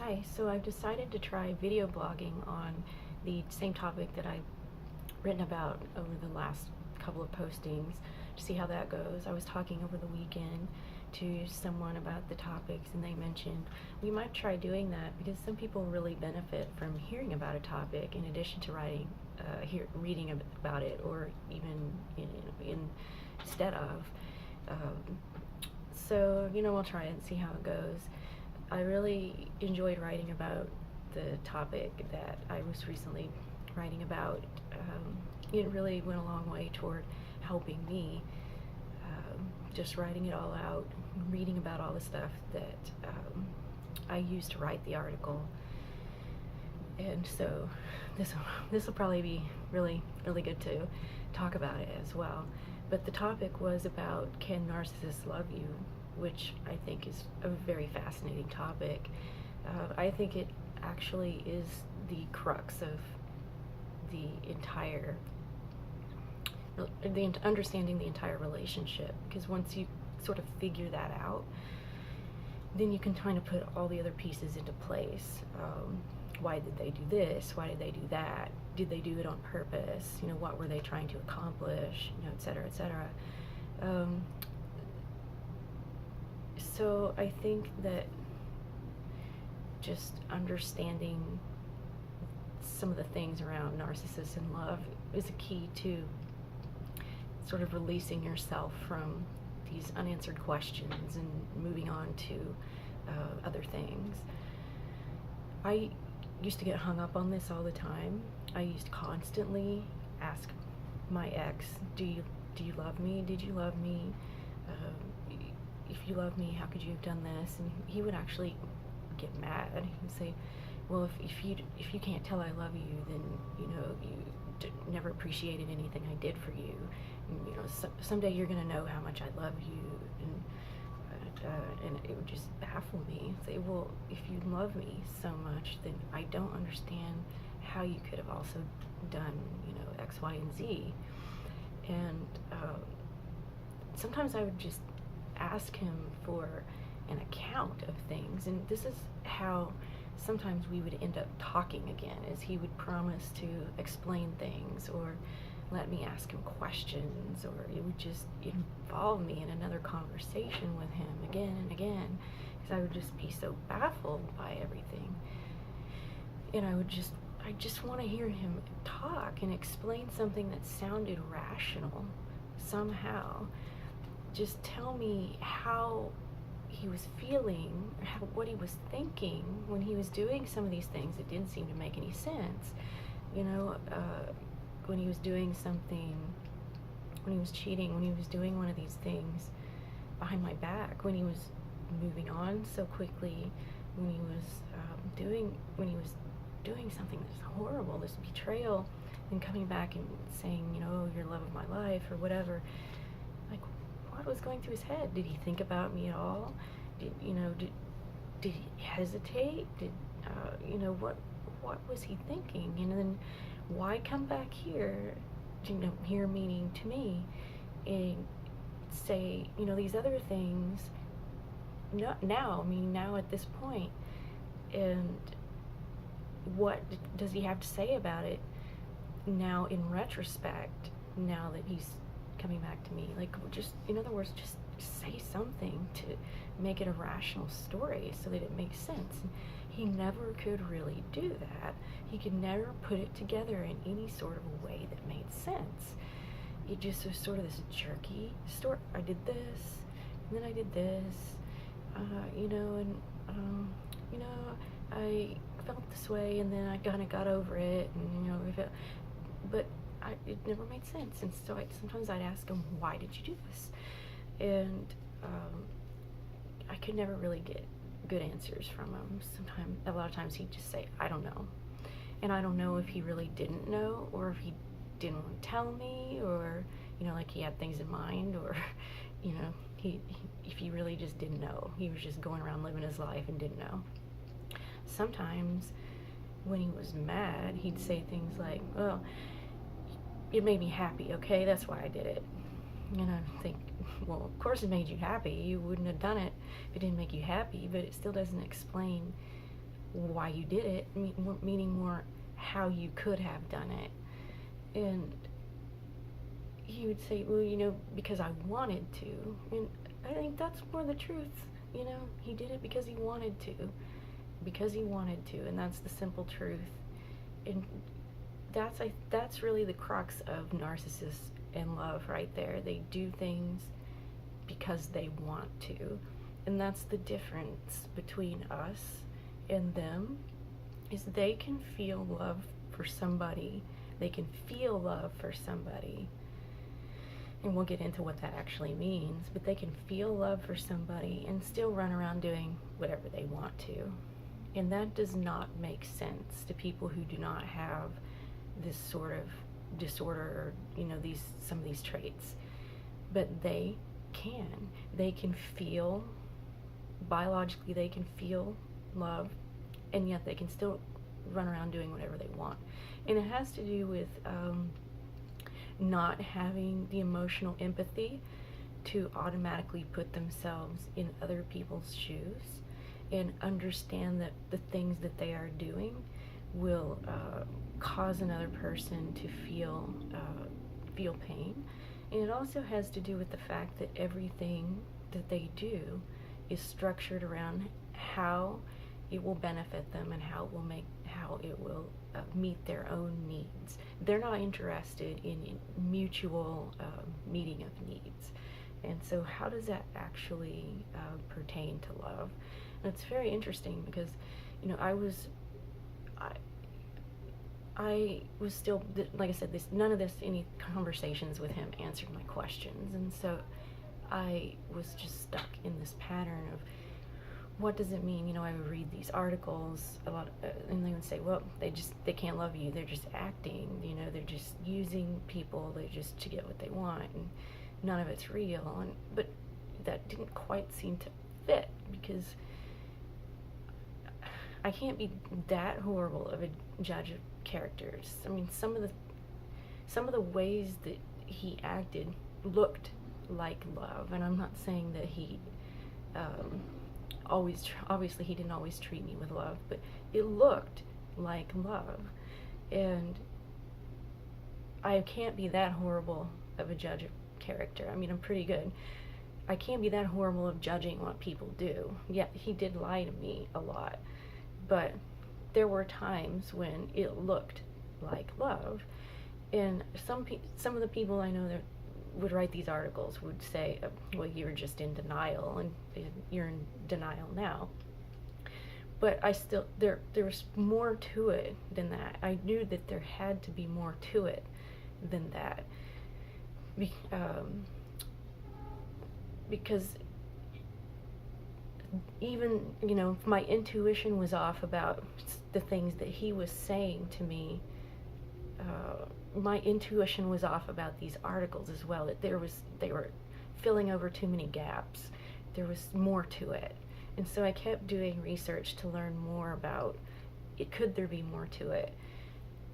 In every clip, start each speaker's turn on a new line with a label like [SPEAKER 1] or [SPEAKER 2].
[SPEAKER 1] Hi, so I've decided to try video blogging on the same topic that I've written about over the last couple of postings to see how that goes. I was talking over the weekend to someone about the topics, and they mentioned we might try doing that because some people really benefit from hearing about a topic in addition to reading about it, or even instead of. Um, so we'll try it and see how it goes. I really enjoyed writing about the topic that I was recently writing about. It really went a long way toward helping me, just writing it all out, reading about all the stuff that I used to write the article. And so this will probably be really good to talk about it as well. But the topic was about, can narcissists love you, which I think is a very fascinating topic. I think it actually is the crux of understanding the entire relationship, because once you sort of figure that out, then you can kind of put all the other pieces into place. Why did they do this? Why did they do that? Did they do it on purpose? What were they trying to accomplish? Et cetera, et cetera. So I think that just understanding some of the things around Narcissists and Love is a key to sort of releasing yourself from these unanswered questions and moving on to other things. I used to get hung up on this all the time. I used to constantly ask my ex, do you love me? Did you love me? If you love me, how could you have done this? And he would actually get mad. He would say, well, if you can't tell I love you, then you never appreciated anything I did for you. And, someday you're gonna know how much I love you. And it would just baffle me. Say, well, if you love me so much, then I don't understand how you could have also done X, Y, and Z. And sometimes I would just ask him for an account of things, and this is how sometimes we would end up talking again, is he would promise to explain things or let me ask him questions, or it would just involve me in another conversation with him again and again, because I would just be so baffled by everything. And I just want to hear him talk and explain something that sounded rational somehow. Just tell me how he was feeling, or what he was thinking when he was doing some of these things that didn't seem to make any sense. When he was doing something, when he was cheating, when he was doing one of these things behind my back, when he was moving on so quickly, when he was doing something that's horrible, this betrayal, and coming back and saying, you're the love of my life, or whatever. Like, what was going through his head? Did he think about me at all? Did he hesitate? What was he thinking? And then why come back here, here meaning to me, and say, these other things now at this point, and what does he have to say about it now in retrospect, now that he's coming back to me? Like, just, in other words, just say something to make it a rational story so that it makes sense. And he never could really do that. He could never put it together in any sort of a way that made sense. It just was sort of this jerky story. I did this, and then I did this, I felt this way, and then I kind of got over it, and but it never made sense. And so sometimes I'd ask him, why did you do this? And I could never really get good answers from him. A lot of times he'd just say, I don't know. And I don't know if he really didn't know, or if he didn't want to tell me, or like he had things in mind, or if he really just didn't know. He was just going around living his life and didn't know. Sometimes when he was mad, he'd say things like, well, it made me happy, okay? That's why I did it. I think, well, of course it made you happy. You wouldn't have done it if it didn't make you happy, but it still doesn't explain why you did it, meaning more how you could have done it. And he would say, well, because I wanted to. And I think that's more the truth. He did it because he wanted to. And that's the simple truth. And that's really the crux of Narcissists and Love right there. They do things because they want to. And that's the difference between us and them, is they can feel love for somebody. They can feel love for somebody. And we'll get into what that actually means, but they can feel love for somebody and still run around doing whatever they want to. And that does not make sense to people who do not have this sort of disorder, or some of these traits. But they can feel, biologically they can feel love, and yet they can still run around doing whatever they want. And it has to do with not having the emotional empathy to automatically put themselves in other people's shoes and understand that the things that they are doing will cause another person to feel pain. And it also has to do with the fact that everything that they do is structured around how it will benefit them and how it will meet their own needs. They're not interested in mutual meeting of needs. And so how does that actually pertain to love? And it's very interesting because, I was still, like I said, none of any conversations with him answered my questions. And so I was just stuck in this pattern of, what does it mean? I would read these articles a lot, and they would say, well, they can't love you. They're just acting. They're just using people. To get what they want, and none of it's real. But that didn't quite seem to fit, because I can't be that horrible of a judge of characters. Some of the ways that he acted looked like love, and I'm not saying that he obviously he didn't always treat me with love, but it looked like love. And I can't be that horrible of a judge of character. I'm pretty good. I can't be that horrible of judging what people do. Yeah, he did lie to me a lot, but there were times when it looked like love. And some of the people I know that would write these articles would say, well, you're just in denial, and you're in denial now. But I still, there was more to it than that. I knew that there had to be more to it than that. Because even, if my intuition was off about the things that he was saying to me, my intuition was off about these articles as well. That they were filling over too many gaps. There was more to it. And so I kept doing research to learn more about it. Could there be more to it?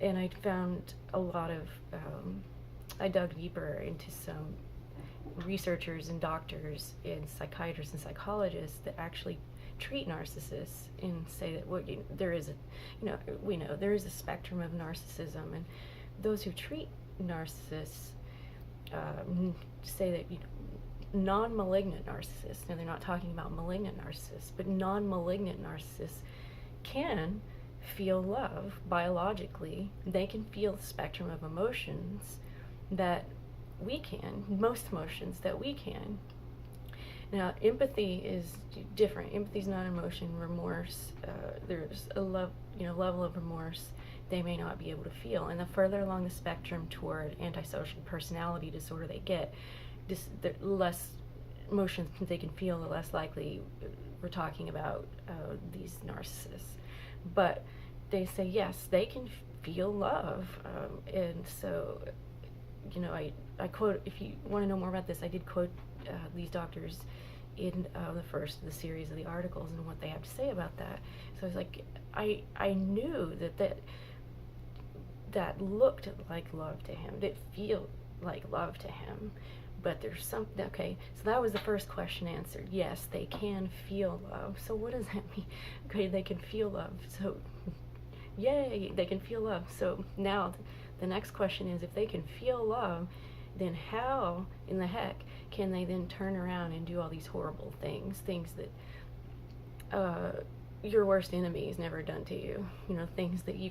[SPEAKER 1] And I found a lot of, I dug deeper into some researchers and doctors and psychiatrists and psychologists that actually treat narcissists and say that, well, there is we know there is a spectrum of narcissism, and those who treat narcissists say that non-malignant narcissists, and they're not talking about malignant narcissists, but non-malignant narcissists can feel love biologically. They can feel the spectrum of emotions that we can, most emotions that we can. Now, empathy is different. Empathy is not emotion. Remorse, there's a level of remorse they may not be able to feel. And the further along the spectrum toward antisocial personality disorder they get, the less emotions they can feel, the less likely we're talking about these narcissists. But they say, yes, they can feel love. And so, I quote, if you want to know more about this, I did quote these doctors in the first of the series of the articles and what they have to say about that. So I was like, I knew that looked like love to him, that felt like love to him, but there's something. Okay, so that was the first question answered. Yes, they can feel love. So what does that mean? Okay, they can feel love. So yay, they can feel love. So now the next question is, if they can feel love, then how in the heck can they then turn around and do all these horrible things that your worst enemy has never done to you? You know, things that you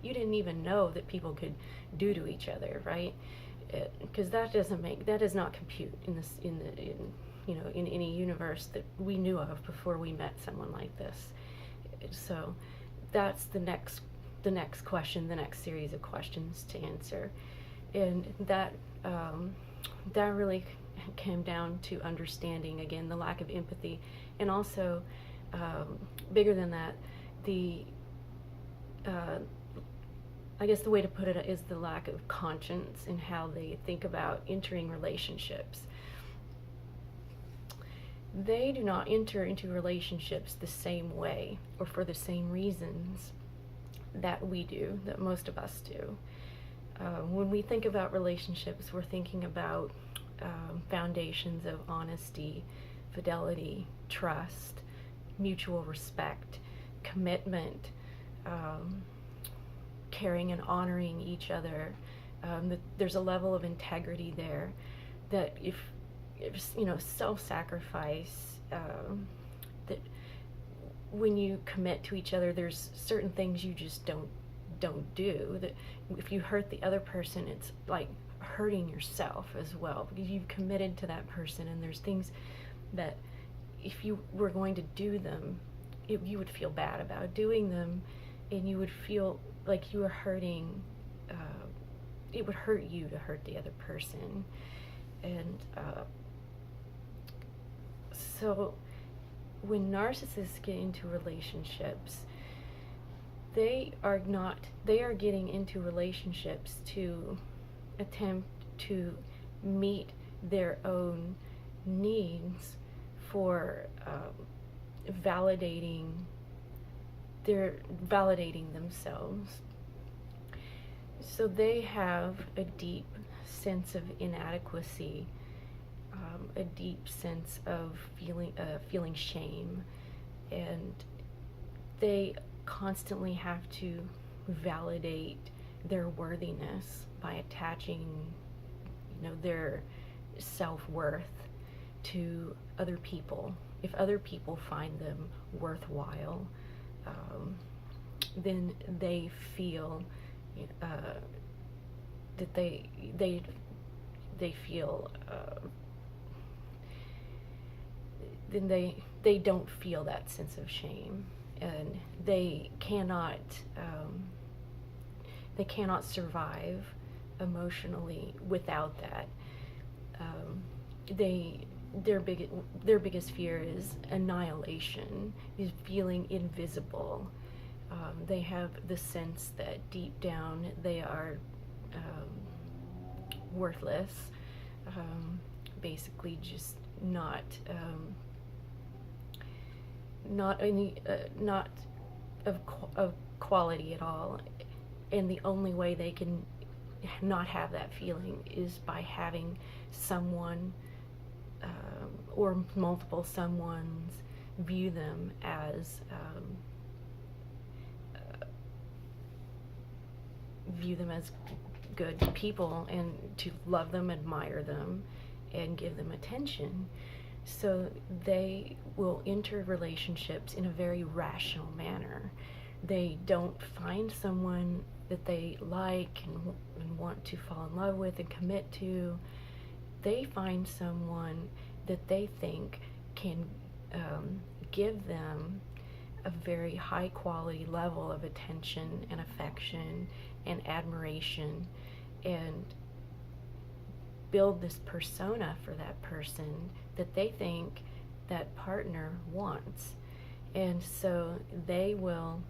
[SPEAKER 1] didn't even know that people could do to each other, right? Because that does not compute in any universe that we knew of before we met someone like this. So that's the next question, the next series of questions to answer, and that really came down to understanding, again, the lack of empathy, and also bigger than that, I guess the way to put it is the lack of conscience in how they think about entering relationships. They do not enter into relationships the same way or for the same reasons that we do, that most of us do. When we think about relationships, we're thinking about foundations of honesty, fidelity, trust, mutual respect, commitment, caring and honoring each other. There's a level of integrity there that if self-sacrifice, that when you commit to each other, there's certain things you just don't do. That if you hurt the other person, it's like hurting yourself as well, because you've committed to that person, and there's things that if you were going to do them, you would feel bad about doing them, and you would feel like you were hurting, it would hurt you to hurt the other person. And so when narcissists get into relationships, they are getting into relationships to attempt to meet their own needs for validating themselves. So they have a deep sense of inadequacy, a deep sense of feeling shame, and they constantly have to validate their worthiness by attaching, their self-worth to other people. If other people find them worthwhile, then they feel that they feel then they don't feel that sense of shame, and they cannot survive emotionally without that. Their biggest fear is annihilation, is feeling invisible. They have the sense that deep down they are worthless, basically just not of quality at all. And the only way they can not have that feeling is by having someone or multiple someones view them as good people, and to love them, admire them, and give them attention. So they will enter relationships in a very rational manner. They don't find someone that they like and want to fall in love with and commit to. They find someone that they think can give them a very high quality level of attention and affection and admiration, and build this persona for that person that they think that partner wants. And so they will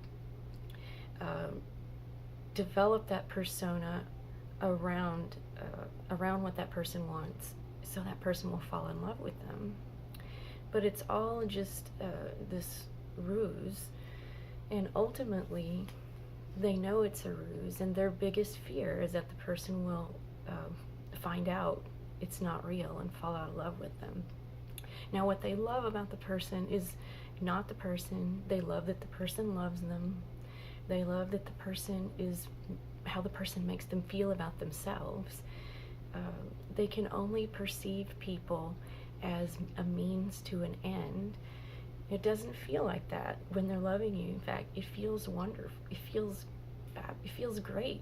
[SPEAKER 1] develop that persona around what that person wants, so that person will fall in love with them. But it's all just this ruse, and ultimately they know it's a ruse, and their biggest fear is that the person will find out it's not real and fall out of love with them. Now, what they love about the person is not the person. They love that the person loves them. They love that the person is how the person makes them feel about themselves. They can only perceive people as a means to an end. It doesn't feel like that when they're loving you. In fact, it feels wonderful. It feels great.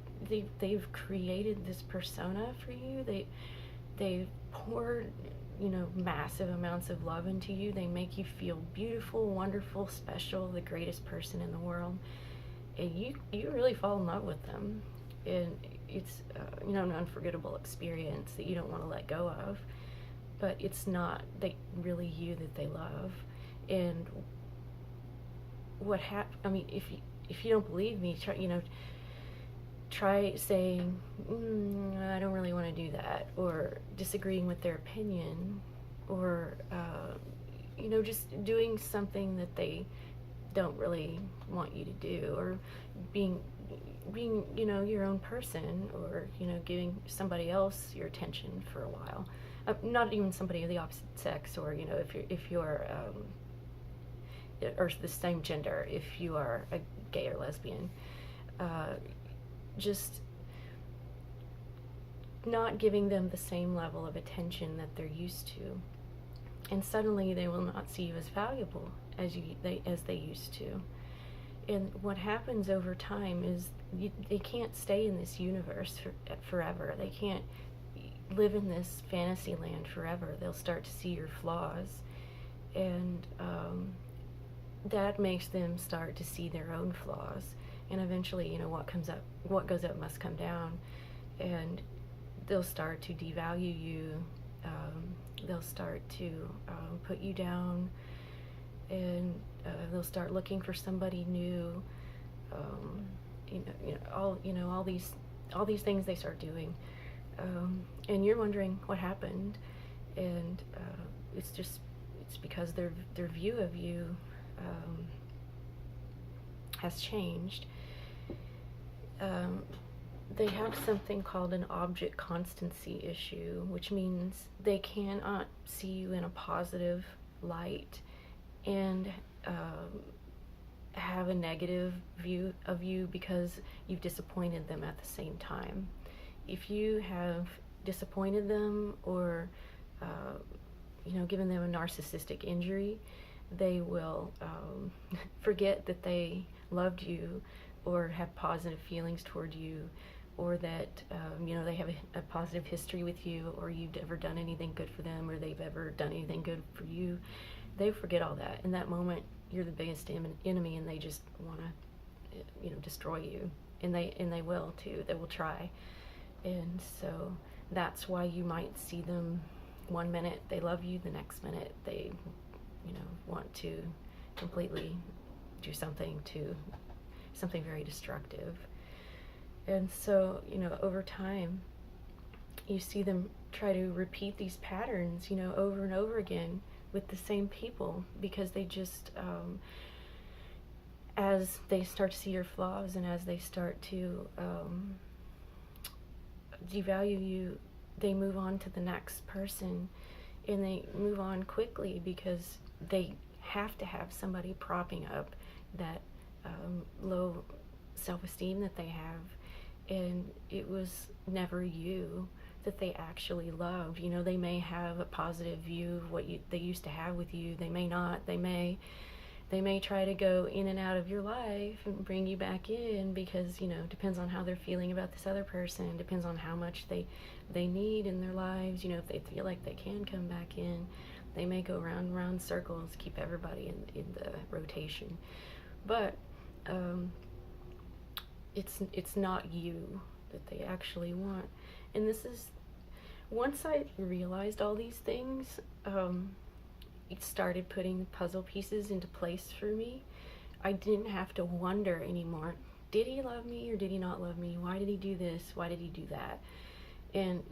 [SPEAKER 1] They've created this persona for you. They've poured, massive amounts of love into you. They make you feel beautiful, wonderful, special, the greatest person in the world. And you really fall in love with them. And it's, an unforgettable experience that you don't want to let go of. But it's not really you that they love. And if you don't believe me, try saying, I don't really want to do that, or disagreeing with their opinion, or just doing something that they don't really want you to do, or being your own person, or giving somebody else your attention for a while. Not even somebody of the opposite sex, or if you're or the same gender, if you are a gay or lesbian. Just not giving them the same level of attention that they're used to, and suddenly they will not see you as valuable as they used to. And what happens over time is they can't stay in this universe forever. They can't live in this fantasy land forever. They'll start to see your flaws, and that makes them start to see their own flaws. And eventually, what goes up must come down, and they'll start to devalue you. They'll start to put you down, and they'll start looking for somebody new. All these things they start doing, and you're wondering what happened, and it's because their view of you has changed. They have something called an object constancy issue, which means they cannot see you in a positive light and have a negative view of you because you've disappointed them at the same time. If you have disappointed them, or given them a narcissistic injury, they will forget that they loved you, or have positive feelings toward you, or that they have a positive history with you, or you've ever done anything good for them, or they've ever done anything good for you. They forget all that. In that moment, you're the biggest enemy, and they just want to destroy you, and they will too. They will try. And so that's why you might see them one minute they love you, the next minute they want to completely do something very destructive. And so over time you see them try to repeat these patterns over and over again with the same people, because they just as they start to see your flaws, and as they start to devalue you, they move on to the next person, and they move on quickly because they have to have somebody propping up that low self-esteem that they have. And it was never you that they actually loved. They may have a positive view of what they used to have with you. They may not. They may try to go in and out of your life and bring you back in, because depends on how they're feeling about this other person, depends on how much they need in their lives. If they feel like they can come back in, they may go round and round circles, keep everybody in the rotation. But it's not you that they actually want. And this is, once I realized all these things, it started putting puzzle pieces into place for me. I didn't have to wonder anymore, did he love me or did he not love me? Why did he do this? Why did he do that? And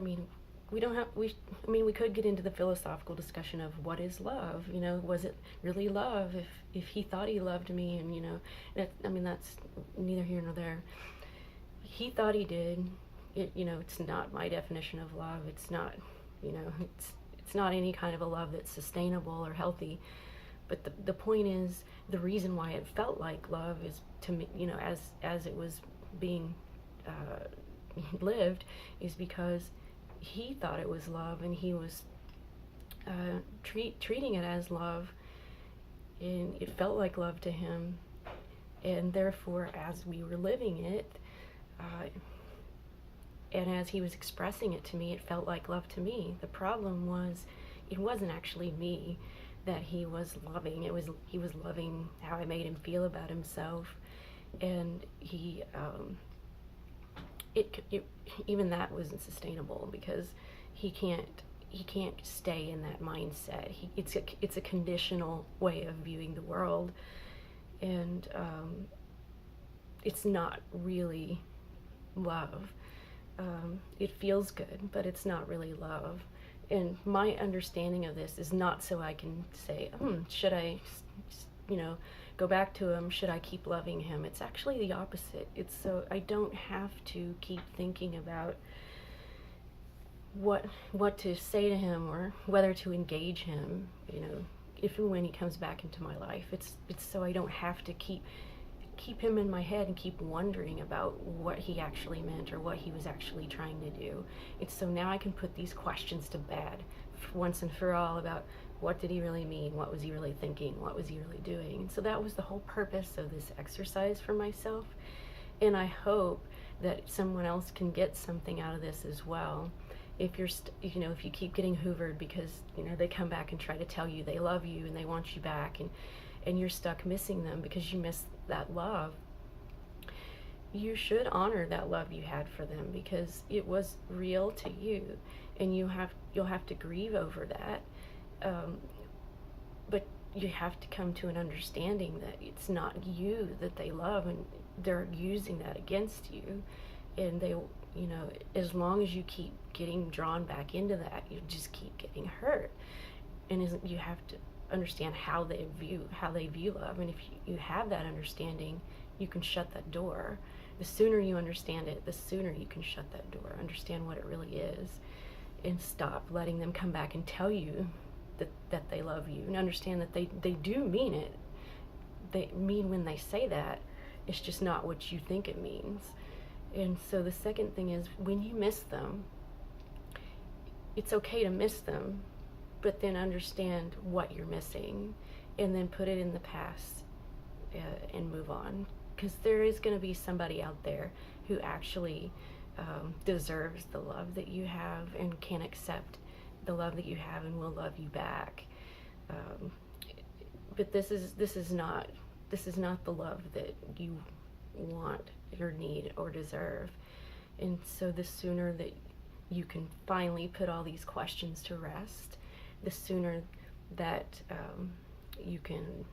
[SPEAKER 1] we could get into the philosophical discussion of what is love. Was it really love if he thought he loved me? And that's neither here nor there. He thought he did. it's not my definition of love. It's not, it's not any kind of a love that's sustainable or healthy. But the point is, the reason why it felt like love is, to me, as it was being lived, is because he thought it was love, and he was treating it as love, and it felt like love to him. And therefore, as we were living it, and as he was expressing it to me, it felt like love to me. The problem was, it wasn't actually me that he was loving. He was loving how I made him feel about himself, and even that wasn't sustainable, because he can't stay in that mindset. It's a conditional way of viewing the world, and it's not really love. It feels good, but it's not really love. And my understanding of this is not so I can say, should I, go back to him? Should I keep loving him? It's actually the opposite. It's so I don't have to keep thinking about what to say to him, or whether to engage him, if and when he comes back into my life. It's so I don't have to keep him in my head and keep wondering about what he actually meant or what he was actually trying to do. It's so now I can put these questions to bed once and for all, about what did he really mean, what was he really thinking, what was he really doing. And so that was the whole purpose of this exercise for myself, and I hope that someone else can get something out of this as well. If you're if you keep getting hoovered because they come back and try to tell you they love you and they want you back, and you're stuck missing them because you miss that love, you should honor that love you had for them, because it was real to you, and you'll have to grieve over that, but you have to come to an understanding that it's not you that they love, and they're using that against you, and they, as long as you keep getting drawn back into that, you just keep getting hurt. And you have to understand how they view love, and if you have that understanding, you can shut that door. The sooner you understand it, the sooner you can shut that door, understand what it really is, and stop letting them come back and tell you that they love you, and understand that they do mean it. They mean when they say that. It's just not what you think it means. And so the second thing is, when you miss them, it's okay to miss them, but then understand what you're missing, and then put it in the past, and move on. Because there is going to be somebody out there who actually deserves the love that you have, and can accept the love that you have, and will love you back. But this is not the love that you want or need or deserve. And so the sooner that you can finally put all these questions to rest, the sooner that you can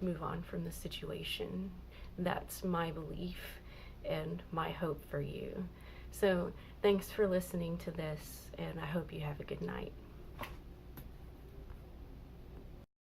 [SPEAKER 1] move on from the situation. That's my belief and my hope for you. So thanks for listening to this, and I hope you have a good night.